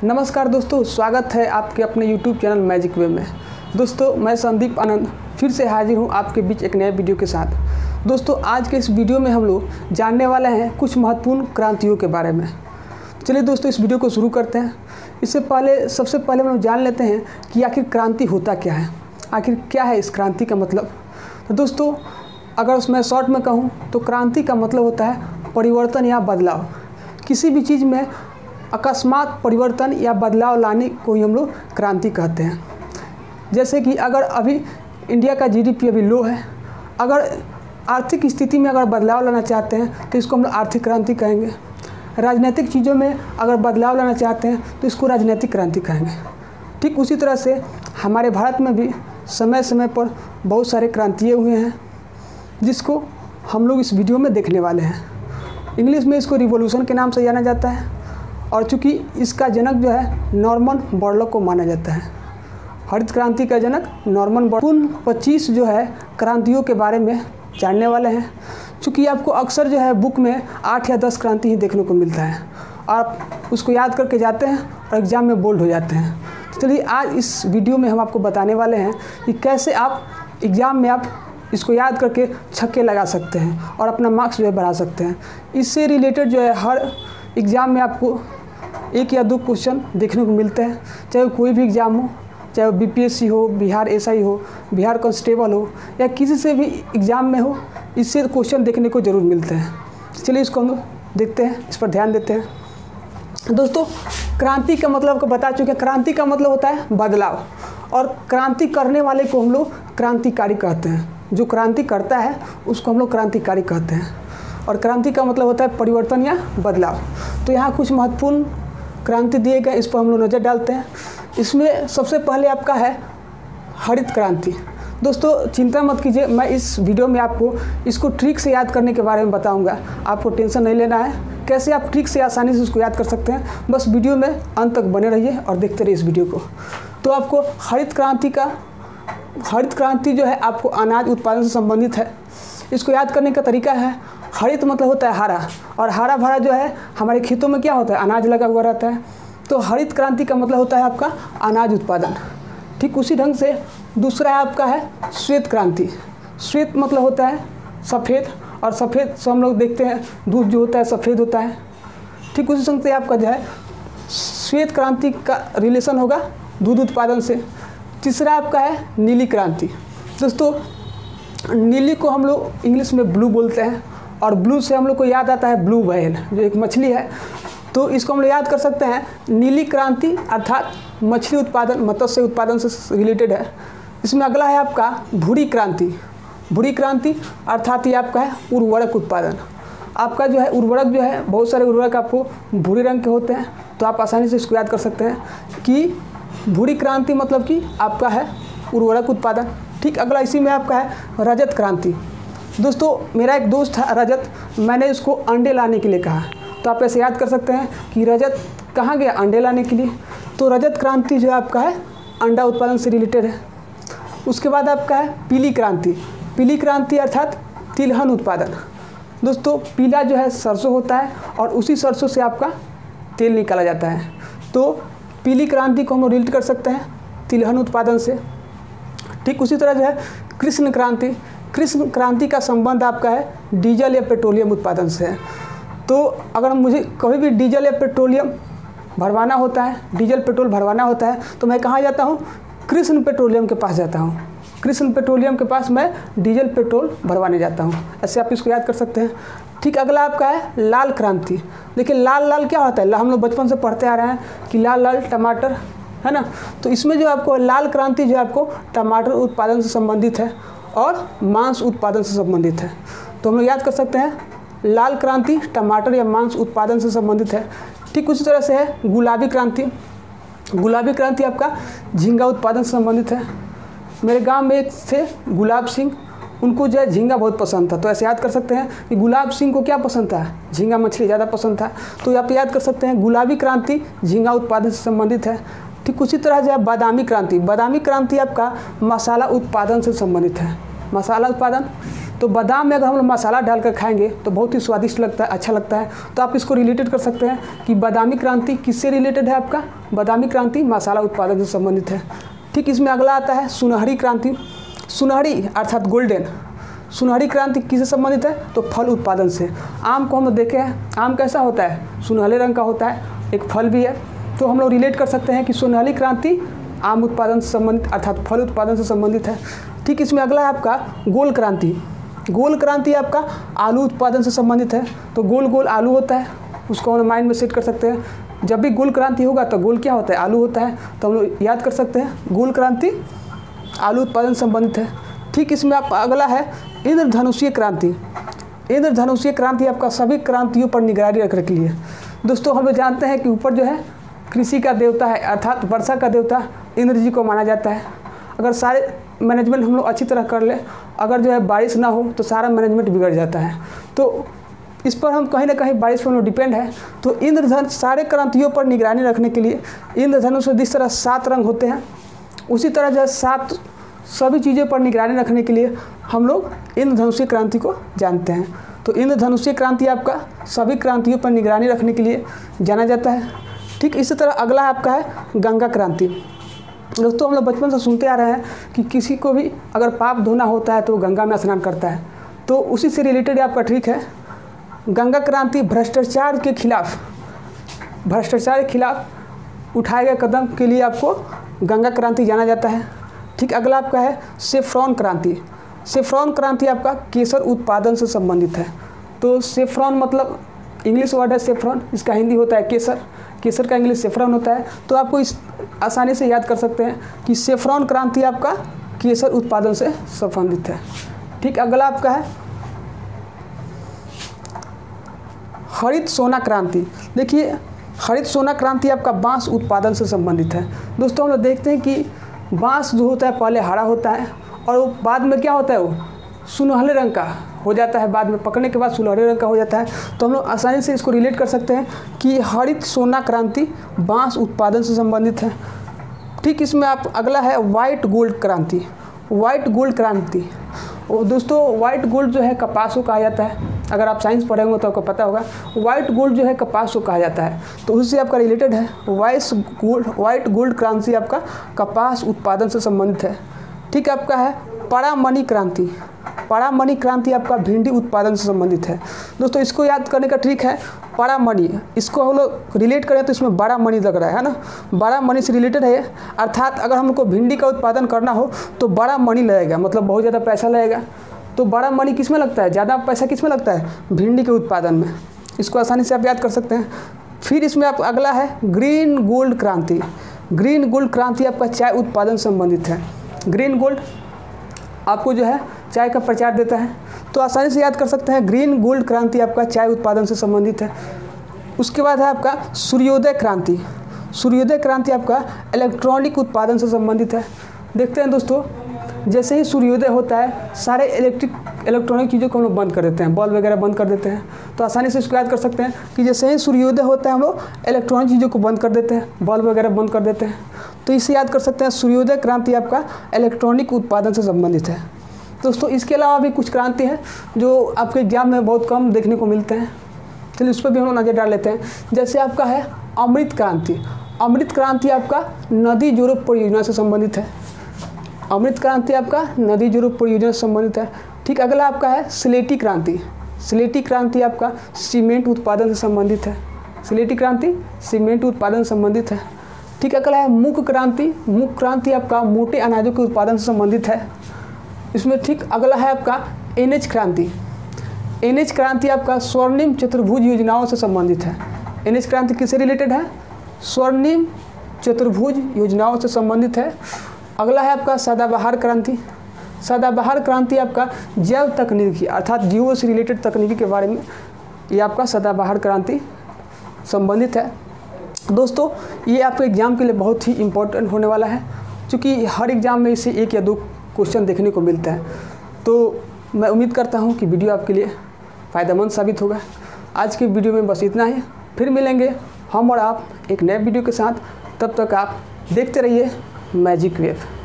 नमस्कार दोस्तों, स्वागत है आपके अपने YouTube चैनल मैजिक वे में। दोस्तों, मैं संदीप आनंद फिर से हाजिर हूं आपके बीच एक नए वीडियो के साथ। दोस्तों, आज के इस वीडियो में हम लोग जानने वाले हैं कुछ महत्वपूर्ण क्रांतियों के बारे में। चलिए दोस्तों, इस वीडियो को शुरू करते हैं। सबसे पहले हम लोग जान लेते हैं कि आखिर क्रांति होता क्या है, आखिर क्या है इस क्रांति का मतलब। तो दोस्तों, अगर मैं शॉर्ट में कहूँ तो क्रांति का मतलब होता है परिवर्तन या बदलाव। किसी भी चीज़ में अकस्मात परिवर्तन या बदलाव लाने को ही हम लोग क्रांति कहते हैं। जैसे कि अगर अभी इंडिया का जीडीपी अभी लो है, अगर आर्थिक स्थिति में अगर बदलाव लाना चाहते हैं तो इसको हम लोग आर्थिक क्रांति कहेंगे। राजनीतिक चीज़ों में अगर बदलाव लाना चाहते हैं तो इसको राजनीतिक क्रांति कहेंगे। ठीक उसी तरह से हमारे भारत में भी समय समय पर बहुत सारे क्रांतियाँ हुए हैं जिसको हम लोग इस वीडियो में देखने वाले हैं। इंग्लिश में इसको रिवॉल्यूशन के नाम से जाना जाता है और चूँकि इसका जनक जो है नॉर्मन बोरलॉग को माना जाता है। हरित क्रांति का जनक नॉर्मन बोरलॉग। 25 जो है क्रांतियों के बारे में जानने वाले हैं। चूँकि आपको अक्सर जो है बुक में 8 या 10 क्रांति ही देखने को मिलता है, आप उसको याद करके जाते हैं और एग्ज़ाम में बोल्ड हो जाते हैं। चलिए आज इस वीडियो में हम आपको बताने वाले हैं कि कैसे आप एग्ज़ाम में आप इसको याद करके छक्के लगा सकते हैं और अपना मार्क्स जो है बढ़ा सकते हैं। इससे रिलेटेड जो है हर एग्ज़ाम में आपको 1 या 2 क्वेश्चन देखने को मिलते हैं, चाहे कोई भी एग्ज़ाम हो, चाहे वो बीपीएससी हो, बिहार एसआई हो, बिहार कांस्टेबल हो या किसी से भी एग्ज़ाम में हो, इससे क्वेश्चन देखने को ज़रूर मिलते हैं। चलिए इसको हम देखते हैं, इस पर ध्यान देते हैं। दोस्तों, क्रांति का मतलब को बता चुके हैं। क्रांति का मतलब होता है बदलाव, और क्रांति करने वाले को हम लोग क्रांतिकारी कहते हैं। जो क्रांति करता है उसको हम लोग क्रांतिकारी कहते हैं। और क्रांति का मतलब होता है परिवर्तन या बदलाव। तो यहाँ कुछ महत्वपूर्ण क्रांति दिए गए, इस पर हम लोग नज़र डालते हैं। इसमें सबसे पहले आपका है हरित क्रांति। दोस्तों, चिंता मत कीजिए, मैं इस वीडियो में आपको इसको ट्रिक से याद करने के बारे में बताऊंगा। आपको टेंशन नहीं लेना है, कैसे आप ट्रिक से आसानी से उसको याद कर सकते हैं। बस वीडियो में अंत तक बने रहिए और देखते रहिए इस वीडियो को। तो आपको हरित क्रांति जो है आपको अनाज उत्पादन से संबंधित है। इसको याद करने का तरीका है, हरित मतलब होता है हरा, और हरा भरा जो है हमारे खेतों में क्या होता है, अनाज लगा हुआ रहता है। तो हरित क्रांति का मतलब होता है आपका अनाज उत्पादन। ठीक उसी ढंग से दूसरा है आपका है श्वेत क्रांति। श्वेत मतलब होता है सफ़ेद, और सफ़ेद से हम लोग देखते हैं दूध जो होता है सफ़ेद होता है। ठीक उसी ढंग से आपका जो है श्वेत क्रांति का रिलेशन होगा दूध उत्पादन से। तीसरा आपका है नीली क्रांति। दोस्तों, नीली को हम लोग इंग्लिश में ब्लू बोलते हैं, और ब्लू से हम लोग को याद आता है ब्लू व्हेल जो एक मछली है। तो इसको हम लोग याद कर सकते हैं नीली क्रांति अर्थात मछली उत्पादन, मत्स्य उत्पादन से रिलेटेड है। इसमें अगला है आपका भूरी क्रांति। भूरी क्रांति अर्थात ये आपका है उर्वरक उत्पादन। आपका जो है उर्वरक जो है बहुत सारे उर्वरक आपको भूरे रंग के होते हैं, तो आप आसानी से इसको याद कर सकते हैं कि भूरी क्रांति मतलब कि आपका है उर्वरक उत्पादन। ठीक अगला इसी में आपका है रजत क्रांति। दोस्तों, मेरा एक दोस्त था रजत, मैंने उसको अंडे लाने के लिए कहा, तो आप ऐसे याद कर सकते हैं कि रजत कहाँ गया, अंडे लाने के लिए। तो रजत क्रांति जो है आपका है अंडा उत्पादन से रिलेटेड है। उसके बाद आपका है पीली क्रांति। पीली क्रांति अर्थात तिलहन उत्पादन। दोस्तों, पीला जो है सरसों होता है और उसी सरसों से आपका तेल निकाला जाता है। तो पीली क्रांति को हम रिलेट कर सकते हैं तिलहन उत्पादन से। ठीक उसी तरह जो है कृष्ण क्रांति। कृष्ण क्रांति का संबंध आपका है डीजल या पेट्रोलियम उत्पादन से है। तो अगर मुझे कभी भी डीजल या पेट्रोलियम भरवाना होता है, डीजल पेट्रोल भरवाना होता है, तो मैं कहाँ जाता हूँ, कृष्ण पेट्रोलियम के पास जाता हूँ। कृष्ण पेट्रोलियम के पास मैं डीजल पेट्रोल भरवाने जाता हूँ। ऐसे आप इसको याद कर सकते हैं। ठीक अगला आपका है लाल क्रांति। देखिए लाल लाल क्या होता है, हम लोग बचपन से पढ़ते आ रहे हैं कि लाल लाल टमाटर है ना। तो इसमें जो आपको लाल क्रांति जो आपको टमाटर उत्पादन से संबंधित है और मांस उत्पादन से संबंधित है। तो हम लोग याद कर सकते हैं लाल क्रांति टमाटर या मांस उत्पादन से संबंधित है। ठीक उसी तरह से है गुलाबी क्रांति। गुलाबी क्रांति आपका झींगा उत्पादन से संबंधित है। मेरे गांव में एक थे गुलाब सिंह, उनको जो है झींगा बहुत पसंद था। तो ऐसे याद कर सकते हैं कि गुलाब सिंह को क्या पसंद था, झींगा मछली ज़्यादा पसंद था। तो आप याद कर सकते हैं गुलाबी क्रांति झींगा उत्पादन से संबंधित है। ठीक उसी तरह जो है बादामी क्रांति। बादामी क्रांति आपका मसाला उत्पादन से संबंधित है। मसाला उत्पादन तो बादाम में अगर हम लोग मसाला डालकर खाएंगे तो बहुत ही स्वादिष्ट लगता है, अच्छा लगता है। तो आप इसको रिलेटेड कर सकते हैं कि बादामी क्रांति किससे रिलेटेड है आपका, बादामी क्रांति मसाला उत्पादन से संबंधित है। ठीक, इसमें अगला आता है सुनहरी क्रांति। सुनहरी अर्थात गोल्डन, सुनहरी क्रांति किससे संबंधित है, तो फल उत्पादन से। आम को हम लोग देखे हैं, आम कैसा होता है, सुनहरे रंग का होता है, एक फल भी है। तो हम लोग रिलेट कर सकते हैं कि सुनहरी क्रांति आम उत्पादन से संबंधित अर्थात फल उत्पादन से संबंधित है। ठीक, इसमें अगला है आपका गोल क्रांति। गोल क्रांति आपका आलू उत्पादन से संबंधित है। तो गोल गोल आलू होता है, उसको हम माइंड में सेट कर सकते हैं। जब भी गोल क्रांति होगा तो गोल क्या होता है, आलू होता है। तो हम लोग याद कर सकते हैं गोल क्रांति आलू उत्पादन से संबंधित है। ठीक, इसमें आप अगला है इंद्रधनुषीय क्रांति। इंद्रधनुषीय क्रांति आपका सभी क्रांतियों पर निगरानी रखने के लिए। दोस्तों, हम लोग जानते हैं कि ऊपर जो है कृषि का देवता है अर्थात वर्षा का देवता इंद्र जी को माना जाता है। अगर सारे मैनेजमेंट हम लोग अच्छी तरह कर ले, अगर जो है बारिश ना हो तो सारा मैनेजमेंट बिगड़ जाता है। तो इस पर हम कहीं ना कहीं बारिश पर हम लोग डिपेंड है। तो इंद्रधनुष सारे क्रांतियों पर निगरानी रखने के लिए इंद्रधनुष में जिस तरह 7 रंग होते हैं, उसी तरह जो है 7 सभी चीज़ों पर निगरानी रखने के लिए हम लोग इंद्रधनुषीय क्रांति को जानते हैं। तो इंद्रधनुषीय क्रांति आपका सभी क्रांतियों पर निगरानी रखने के लिए जाना जाता है। ठीक, इसी तरह अगला आपका है गंगा क्रांति। दोस्तों, हम लोग बचपन से सुनते आ रहे हैं कि किसी को भी अगर पाप धोना होता है तो वो गंगा में स्नान करता है। तो उसी से रिलेटेड आपका ट्रिक है गंगा क्रांति। भ्रष्टाचार के खिलाफ उठाए गए कदम के लिए आपको गंगा क्रांति जाना जाता है। ठीक, अगला आपका है सेफ्रॉन क्रांति। सेफ्रॉन क्रांति आपका केसर उत्पादन से संबंधित है। तो सेफ्रॉन मतलब इंग्लिश वर्ड है सेफ्रॉन, इसका हिंदी होता है केसर, केसर का इंग्लिश सेफ्रॉन होता है। तो आपको इस आसानी से याद कर सकते हैं कि सेफ्रॉन क्रांति आपका केसर उत्पादन से संबंधित है। ठीक, अगला आपका है हरित सोना क्रांति। देखिए, हरित सोना क्रांति आपका बांस उत्पादन से संबंधित है। दोस्तों, हम लोग देखते हैं कि बांस जो होता है पहले हरा होता है और वो बाद में क्या होता है, वो सुनहरे रंग का हो जाता है, बाद में पकने के बाद सुनहरे रंग का हो जाता है। तो हम लोग आसानी से इसको रिलेट कर सकते हैं कि हरित सोना क्रांति बांस उत्पादन से संबंधित है। ठीक, इसमें आप अगला है वाइट गोल्ड क्रांति। वाइट गोल्ड क्रांति, दोस्तों वाइट गोल्ड जो है कपास को कहा जाता है। अगर आप साइंस पढ़े होंगे तो आपको पता होगा वाइट गोल्ड जो है कपास को कहा जाता है। तो उससे आपका रिलेटेड है वाइट गोल्ड क्रांति आपका कपास उत्पादन से संबंधित है। ठीक, आपका है परामणि क्रांति। परामणि क्रांति आपका भिंडी उत्पादन से संबंधित है। दोस्तों, इसको याद करने का ट्रिक है परामणि। इसको हम लोग रिलेट करें तो इसमें 12 मणि लग रहा है ना, 12 मणि से रिलेटेड है। अर्थात अगर हमको भिंडी का उत्पादन करना हो तो 12 मणि लगेगा, मतलब बहुत ज़्यादा पैसा लगेगा। तो 12 मणि किस में लगता है, ज़्यादा पैसा किस में लगता है, भिंडी के उत्पादन में। इसको आसानी से आप याद कर सकते हैं। फिर इसमें आप अगला है ग्रीन गोल्ड क्रांति। ग्रीन गोल्ड क्रांति आपका चाय उत्पादन संबंधित है। ग्रीन गोल्ड आपको जो है चाय का प्रचार देता है। तो आसानी से याद कर सकते हैं ग्रीन गोल्ड क्रांति आपका चाय उत्पादन से संबंधित है। उसके बाद है आपका सूर्योदय क्रांति। सूर्योदय क्रांति आपका इलेक्ट्रॉनिक उत्पादन से संबंधित है। देखते हैं दोस्तों, जैसे ही सूर्योदय होता है सारे इलेक्ट्रॉनिक चीज़ों को हम लोग बंद कर देते हैं, बल्ब वगैरह बंद कर देते हैं। तो आसानी से इसको याद कर सकते हैं कि जैसे ही सूर्योदय होता है हम लोग इलेक्ट्रॉनिक चीज़ों को बंद कर देते हैं, बल्ब वगैरह बंद कर देते हैं। तो इसे याद कर सकते हैं सूर्योदय क्रांति आपका इलेक्ट्रॉनिक उत्पादन से संबंधित है। दोस्तों, इसके अलावा भी कुछ क्रांति हैं जो आपके एग्जाम में बहुत कम देखने को मिलते हैं। चलिए उस पर भी हम लोग नज़र डाल लेते हैं। जैसे आपका है अमृत क्रांति। अमृत क्रांति आपका नदी जोड़ो परियोजना से संबंधित है। अमृत क्रांति आपका नदी जोड़ो परियोजना से संबंधित है। ठीक, अगला आपका है स्लेटी क्रांति। स्लेटी क्रांति आपका सीमेंट उत्पादन से संबंधित है। स्लेटी क्रांति सीमेंट उत्पादन से संबंधित है। ठीक, अगला है मूक क्रांति। मूक क्रांति आपका मोटे अनाजों के उत्पादन से संबंधित है इसमें। ठीक, अगला है आपका एनएच क्रांति। एनएच क्रांति आपका स्वर्णिम चतुर्भुज योजनाओं से संबंधित है। एनएच क्रांति किससे रिलेटेड है, स्वर्णिम चतुर्भुज योजनाओं से संबंधित है। अगला है आपका सदाबहार क्रांति। सदाबहार क्रांति आपका जैव तकनीकी अर्थात जीवों से रिलेटेड तकनीकी के बारे में ये आपका सदाबहार क्रांति संबंधित है। दोस्तों, ये आपके एग्ज़ाम के लिए बहुत ही इम्पोर्टेंट होने वाला है, क्योंकि हर एग्ज़ाम में इसे 1 या 2 क्वेश्चन देखने को मिलता है। तो मैं उम्मीद करता हूँ कि वीडियो आपके लिए फ़ायदेमंद साबित होगा। आज के वीडियो में बस इतना ही। फिर मिलेंगे हम और आप एक नए वीडियो के साथ। तब तक आप देखते रहिए मैजिक वेव।